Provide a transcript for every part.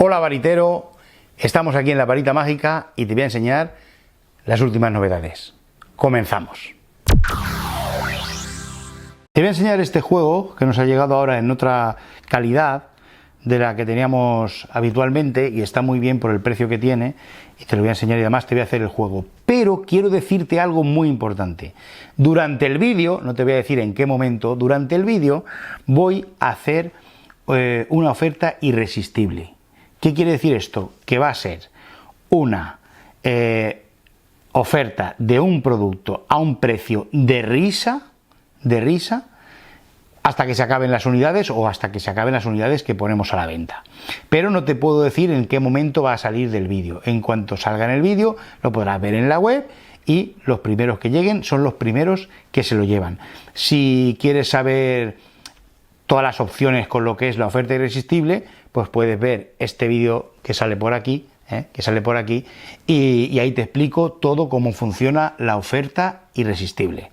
Hola varitero, estamos aquí en la varita mágica y te voy a enseñar las últimas novedades. Comenzamos. Te voy a enseñar este juego que nos ha llegado ahora en otra calidad de la que teníamos habitualmente y está muy bien por el precio que tiene y te lo voy a enseñar y además te voy a hacer el juego. Pero quiero decirte algo muy importante. Durante el vídeo, no te voy a decir en qué momento, durante el vídeo voy a hacer una oferta irresistible. ¿Qué quiere decir esto? Que va a ser una oferta de un producto a un precio de risa, hasta que se acaben las unidades o hasta que se acaben las unidades que ponemos a la venta. Pero no te puedo decir en qué momento va a salir del vídeo. En cuanto salga en el vídeo, lo podrás ver en la web y los primeros que lleguen son los primeros que se lo llevan. Si quieres saber todas las opciones con lo que es la oferta irresistible, pues puedes ver este vídeo que sale por aquí, y ahí te explico todo cómo funciona la oferta irresistible.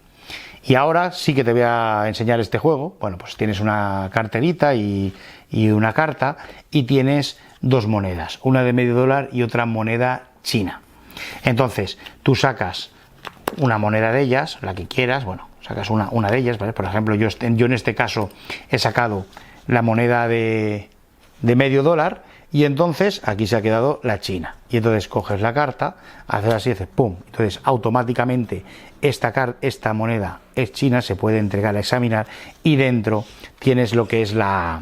Y ahora sí que te voy a enseñar este juego. Bueno, pues tienes una carterita y una carta y tienes dos monedas, una de $0,5 y otra moneda china. Entonces, tú sacas una moneda de ellas, la que quieras, bueno, sacas una de ellas, ¿vale? Por ejemplo, yo en este caso he sacado la moneda de $0,5 y entonces aquí se ha quedado la china. Y entonces coges la carta, haces así, haces pum. Entonces automáticamente esta moneda es china, se puede entregar a examinar y dentro tienes lo que es la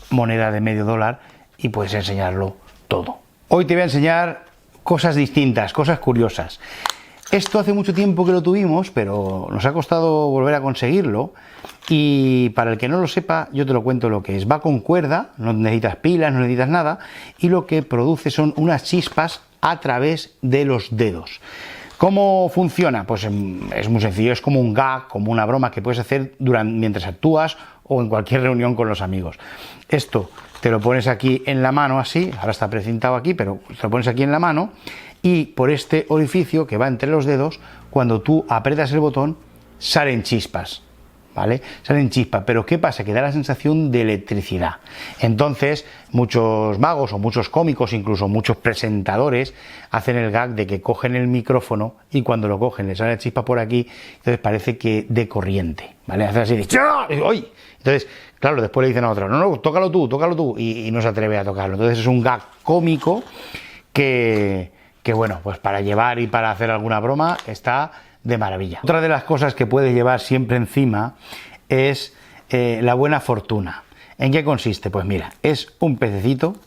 moneda de $0,5 y puedes enseñarlo todo. Hoy te voy a enseñar cosas distintas, cosas curiosas. Esto hace mucho tiempo que lo tuvimos, pero nos ha costado volver a conseguirlo. Y para el que no lo sepa, yo te lo cuento lo que es. Va con cuerda, no necesitas pilas, no necesitas nada, y lo que produce son unas chispas a través de los dedos. ¿Cómo funciona? Pues es muy sencillo, es como un gag, como una broma que puedes hacer mientras actúas o en cualquier reunión con los amigos. Esto te lo pones aquí en la mano así, ahora está precintado aquí, pero te lo pones aquí en la mano y por este orificio que va entre los dedos, cuando tú aprietas el botón, salen chispas. ¿Vale? Salen chispas, pero ¿qué pasa? Que da la sensación de electricidad. Entonces, muchos magos o muchos cómicos, incluso muchos presentadores, hacen el gag de que cogen el micrófono y cuando lo cogen le sale chispa por aquí, entonces parece que de corriente, ¿vale? Hacen así, ¡ay! Entonces, claro, después le dicen a otro, no, tócalo tú, y no se atreve a tocarlo. Entonces es un gag cómico que bueno, pues para llevar y para hacer alguna broma está de maravilla. Otra de las cosas que puedes llevar siempre encima es la buena fortuna. ¿En qué consiste? Pues mira, es un pececito,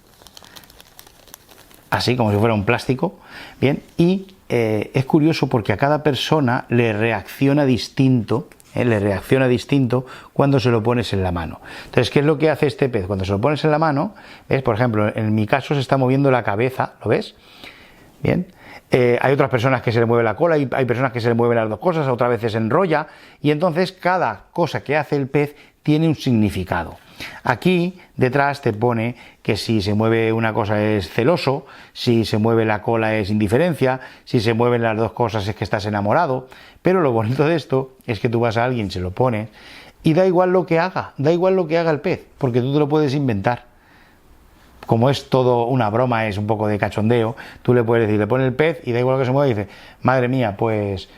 así como si fuera un plástico, bien, y es curioso porque a cada persona le reacciona distinto cuando se lo pones en la mano. Entonces, ¿qué es lo que hace este pez? Cuando se lo pones en la mano, ¿ves? Por ejemplo, en mi caso se está moviendo la cabeza, ¿lo ves? Bien. Hay otras personas que se le mueve la cola y hay personas que se le mueven las dos cosas, otras veces se enrolla y entonces cada cosa que hace el pez tiene un significado. Aquí detrás te pone que si se mueve una cosa es celoso, si se mueve la cola es indiferencia, si se mueven las dos cosas es que estás enamorado, pero lo bonito de esto es que tú vas a alguien, se lo pones y da igual lo que haga el pez, porque tú te lo puedes inventar. Como es todo una broma, es un poco de cachondeo, tú le puedes decir, le pones el pez y da igual que se mueva y dice, madre mía, pues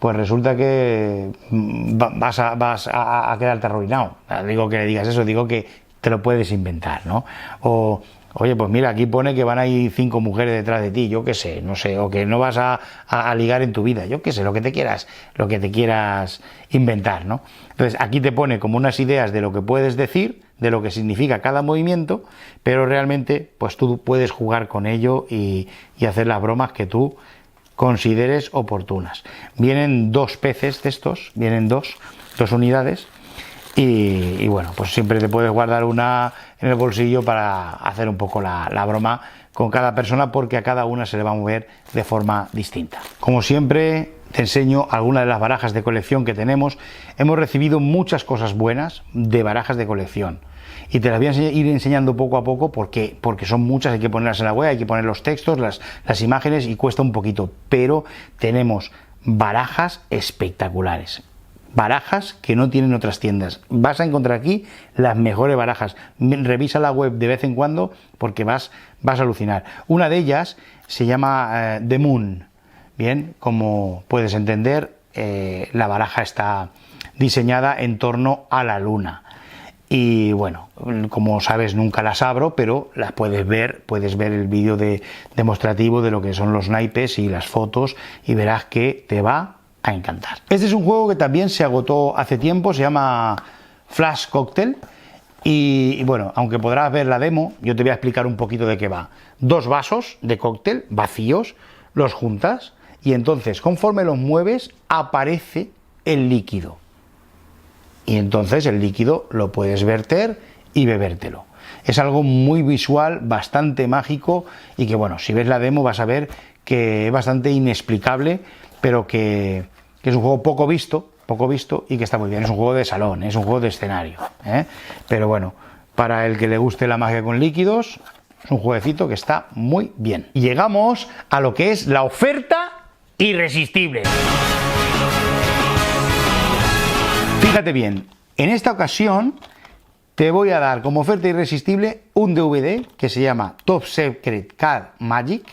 resulta que vas a quedarte arruinado. Digo que le digas eso, digo que te lo puedes inventar, ¿no? O, oye, pues mira, aquí pone que van a ir 5 mujeres detrás de ti, yo qué sé, no sé, o que no vas a ligar en tu vida, yo qué sé, lo que te quieras inventar, ¿no? Entonces aquí te pone como unas ideas de lo que puedes decir, de lo que significa cada movimiento, pero realmente pues tú puedes jugar con ello y hacer las bromas que tú consideres oportunas. Vienen 2 peces de estos, vienen dos unidades y bueno, pues siempre te puedes guardar una en el bolsillo para hacer un poco la broma con cada persona porque a cada una se le va a mover de forma distinta. Como siempre te enseño algunas de las barajas de colección que tenemos. Hemos recibido muchas cosas buenas de barajas de colección y te las voy a ir enseñando poco a poco porque son muchas, hay que ponerlas en la web, hay que poner los textos, las imágenes y cuesta un poquito, pero tenemos barajas espectaculares. barajas que no tienen otras tiendas. Vas a encontrar aquí las mejores barajas. Revisa la web de vez en cuando porque vas a alucinar. Una de ellas se llama The Moon. Bien, como puedes entender, la baraja está diseñada en torno a la luna. Y bueno, como sabes, nunca las abro, pero las puedes ver el vídeo demostrativo de lo que son los naipes y las fotos y verás que te va a encantar. Este es un juego que también se agotó hace tiempo, se llama Flash Cocktail y bueno, aunque podrás ver la demo, yo te voy a explicar un poquito de qué va. 2 vasos de cóctel vacíos, los juntas y entonces conforme los mueves aparece el líquido. Y entonces el líquido lo puedes verter y bebértelo. Es algo muy visual, bastante mágico y que bueno, si ves la demo vas a ver que es bastante inexplicable, pero que es un juego poco visto y que está muy bien. Es un juego de salón, es un juego de escenario, ¿eh? Pero bueno, para el que le guste la magia con líquidos, es un jueguecito que está muy bien. Y llegamos a lo que es la oferta irresistible. Fíjate bien, en esta ocasión te voy a dar como oferta irresistible un DVD que se llama Top Secret Card Magic,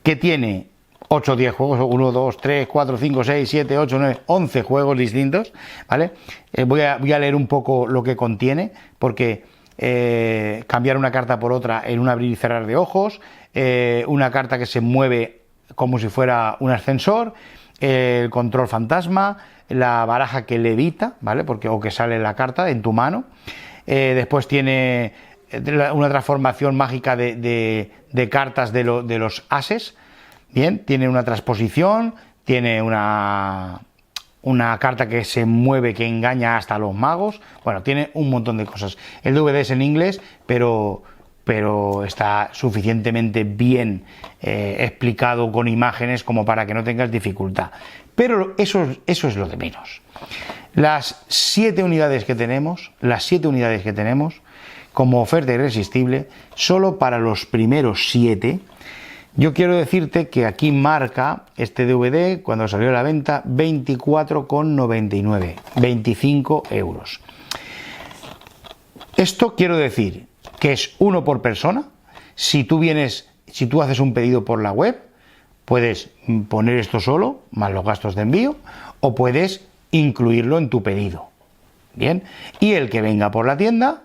que tiene 8 o 10 juegos, 1, 2, 3, 4, 5, 6, 7, 8, 9, 11 juegos distintos, ¿vale? Voy a leer un poco lo que contiene, porque cambiar una carta por otra en un abrir y cerrar de ojos, una carta que se mueve como si fuera un ascensor, el control fantasma, la baraja que levita, ¿vale? O que sale la carta en tu mano. Después tiene una transformación mágica de cartas de los ases. Bien, tiene una transposición, tiene una carta que se mueve, que engaña hasta a los magos. Bueno, tiene un montón de cosas. El DVD es en inglés, pero está suficientemente bien explicado con imágenes como para que no tengas dificultad. Pero eso es lo de menos. Las 7 unidades que tenemos, como oferta irresistible, solo para los primeros 7. Yo quiero decirte que aquí marca este DVD, cuando salió a la venta, 24,99, 25 euros. Esto quiero decir que es uno por persona. Si tú haces un pedido por la web, puedes poner esto solo, más los gastos de envío, o puedes incluirlo en tu pedido. Bien, y el que venga por la tienda,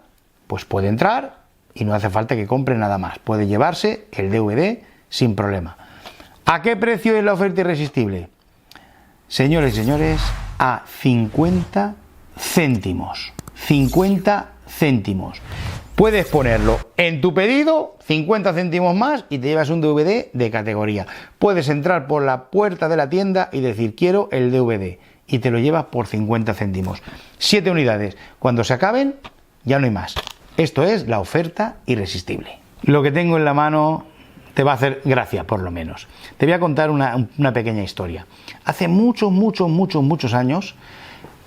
pues puede entrar y no hace falta que compre nada más. Puede llevarse el DVD sin problema. ¿A qué precio es la oferta irresistible? Señores y señores, a 50 céntimos. 50 céntimos. Puedes ponerlo en tu pedido, 50 céntimos más, y te llevas un DVD de categoría. Puedes entrar por la puerta de la tienda y decir, quiero el DVD, y te lo llevas por 50 céntimos. 7 unidades. Cuando se acaben, ya no hay más. Esto es la oferta irresistible. Lo que tengo en la mano te va a hacer gracia, por lo menos. Te voy a contar una pequeña historia. Hace muchos años,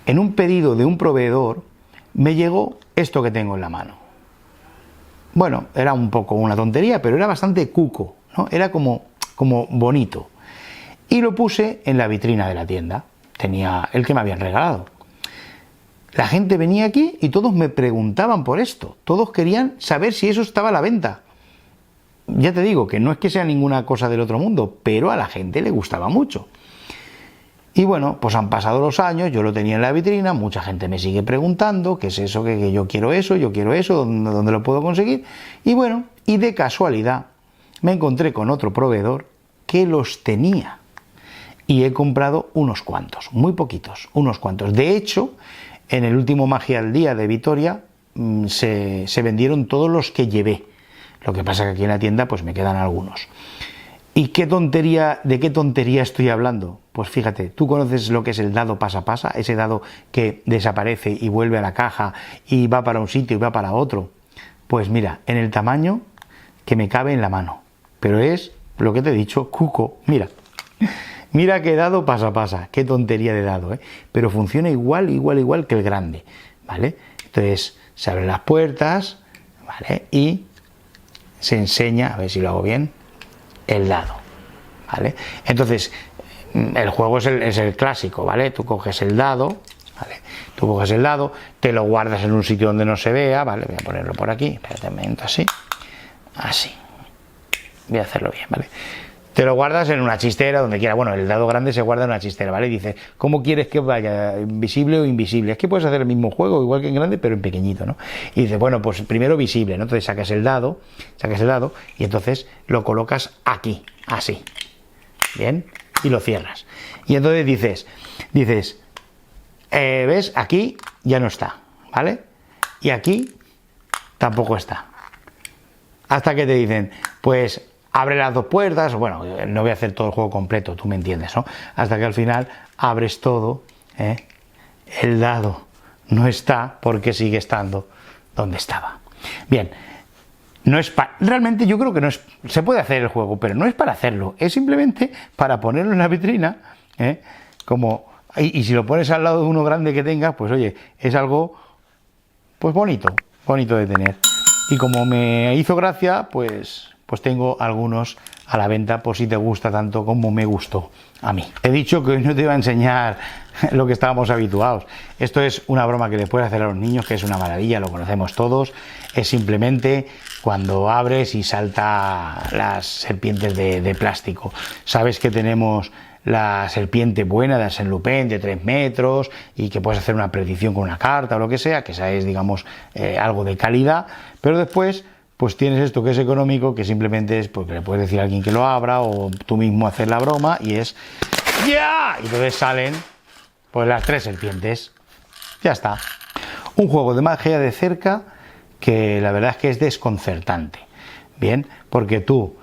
en un pedido de un proveedor, me llegó esto que tengo en la mano. Bueno, era un poco una tontería, pero era bastante cuco, ¿no? Era como bonito. Y lo puse en la vitrina de la tienda. Tenía el que me habían regalado. La gente venía aquí y todos me preguntaban por esto. Todos querían saber si eso estaba a la venta. Ya te digo que no es que sea ninguna cosa del otro mundo, pero a la gente le gustaba mucho. Y bueno, pues han pasado los años, yo lo tenía en la vitrina, mucha gente me sigue preguntando qué es eso, que yo quiero eso, ¿dónde lo puedo conseguir? Y bueno, y de casualidad me encontré con otro proveedor que los tenía. Y he comprado unos cuantos, muy poquitos, unos cuantos. De hecho, en el último Magia al Día de Vitoria se vendieron todos los que llevé. Lo que pasa que aquí en la tienda pues me quedan algunos. ¿Y de qué tontería estoy hablando? Pues fíjate, tú conoces lo que es el dado pasa, ese dado que desaparece y vuelve a la caja y va para un sitio y va para otro. Pues mira, en el tamaño que me cabe en la mano. Pero es lo que te he dicho, cuco. Mira qué dado pasa, qué tontería de dado, ¿eh? Pero funciona igual que el grande, ¿vale? Entonces se abren las puertas, ¿vale? Y se enseña, a ver si lo hago bien, el dado, ¿vale? Entonces, el juego es el clásico, ¿vale? Tú coges el dado, Tú coges el dado, te lo guardas en un sitio donde no se vea, ¿vale? Voy a ponerlo por aquí, espérate un momento, así, así. Voy a hacerlo bien, ¿vale? Te lo guardas en una chistera, donde quiera. Bueno, el dado grande se guarda en una chistera, ¿vale? Y dices, ¿cómo quieres que vaya? ¿Visible o invisible? Es que puedes hacer el mismo juego, igual que en grande, pero en pequeñito, ¿no? Y dices, bueno, pues primero visible, ¿no? Entonces sacas el dado, y entonces lo colocas aquí, así. Bien, y lo cierras. Y entonces dices, ¿ves? Aquí ya no está, ¿vale? Y aquí tampoco está. Hasta que te dicen, pues abre las dos puertas, bueno, no voy a hacer todo el juego completo, tú me entiendes, ¿no? Hasta que al final abres todo, el dado no está porque sigue estando donde estaba. Bien, no es realmente yo creo que no es, se puede hacer el juego, pero no es para hacerlo, es simplemente para ponerlo en la vitrina, como, y si lo pones al lado de uno grande que tengas, pues oye, es algo, pues bonito de tener. Y como me hizo gracia, pues tengo algunos a la venta por si te gusta tanto como me gustó a mí. He dicho que hoy no te iba a enseñar lo que estábamos habituados. Esto es una broma que le puedes hacer a los niños, que es una maravilla, lo conocemos todos. Es simplemente cuando abres y salta las serpientes de plástico. Sabes que tenemos la serpiente buena de Arsène Lupin de 3 metros y que puedes hacer una predicción con una carta o lo que sea, que esa es, digamos, algo de calidad, pero después pues tienes esto que es económico, que simplemente es porque le puedes decir a alguien que lo abra o tú mismo hacer la broma y es ¡ya! Y entonces salen pues las 3 serpientes. Ya está. Un juego de magia de cerca que la verdad es que es desconcertante. Bien, porque tú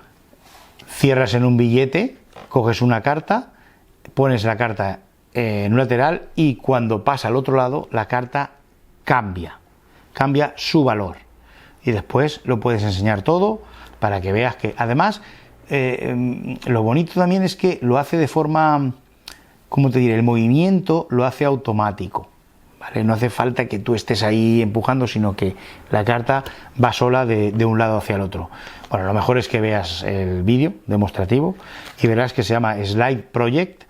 cierras en un billete, coges una carta, pones la carta en un lateral y cuando pasa al otro lado la carta cambia su valor. Y después lo puedes enseñar todo para que veas que, además, lo bonito también es que lo hace de forma, ¿cómo te diré? El movimiento lo hace automático, ¿vale? No hace falta que tú estés ahí empujando, sino que la carta va sola de un lado hacia el otro. Bueno, lo mejor es que veas el vídeo demostrativo y verás que se llama Slide Project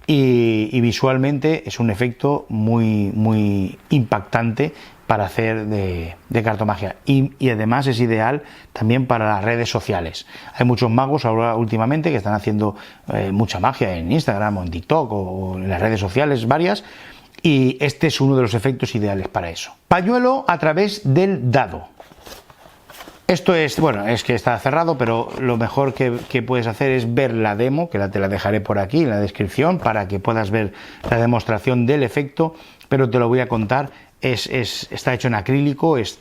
y visualmente es un efecto muy impactante para hacer de cartomagia y además es ideal también para las redes sociales. Hay muchos magos ahora últimamente que están haciendo mucha magia en Instagram o en TikTok o en las redes sociales varias y este es uno de los efectos ideales para eso. Pañuelo a través del dado. Esto es, bueno, es que está cerrado, pero lo mejor que puedes hacer es ver la demo, que te la dejaré por aquí en la descripción para que puedas ver la demostración del efecto, pero te lo voy a contar. Está hecho en acrílico, es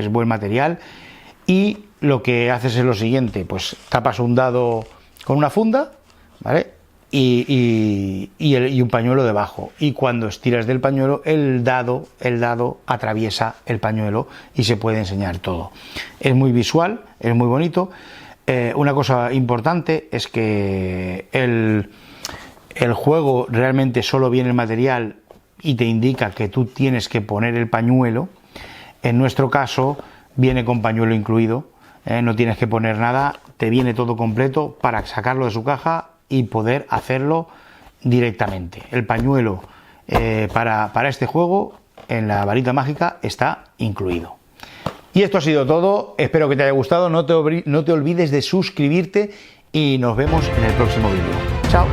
buen material y lo que haces es lo siguiente, pues tapas un dado con una funda, ¿vale? Y un pañuelo debajo y cuando estiras del pañuelo el dado atraviesa el pañuelo y se puede enseñar todo. Es muy visual, es muy bonito. Una cosa importante es que el juego realmente solo viene el material y te indica que tú tienes que poner el pañuelo. En nuestro caso viene con pañuelo incluido, no tienes que poner nada, te viene todo completo para sacarlo de su caja y poder hacerlo directamente. El pañuelo para este juego en la varita mágica está incluido. Y esto ha sido todo, espero que te haya gustado, no te olvides de suscribirte y nos vemos en el próximo vídeo. Chao.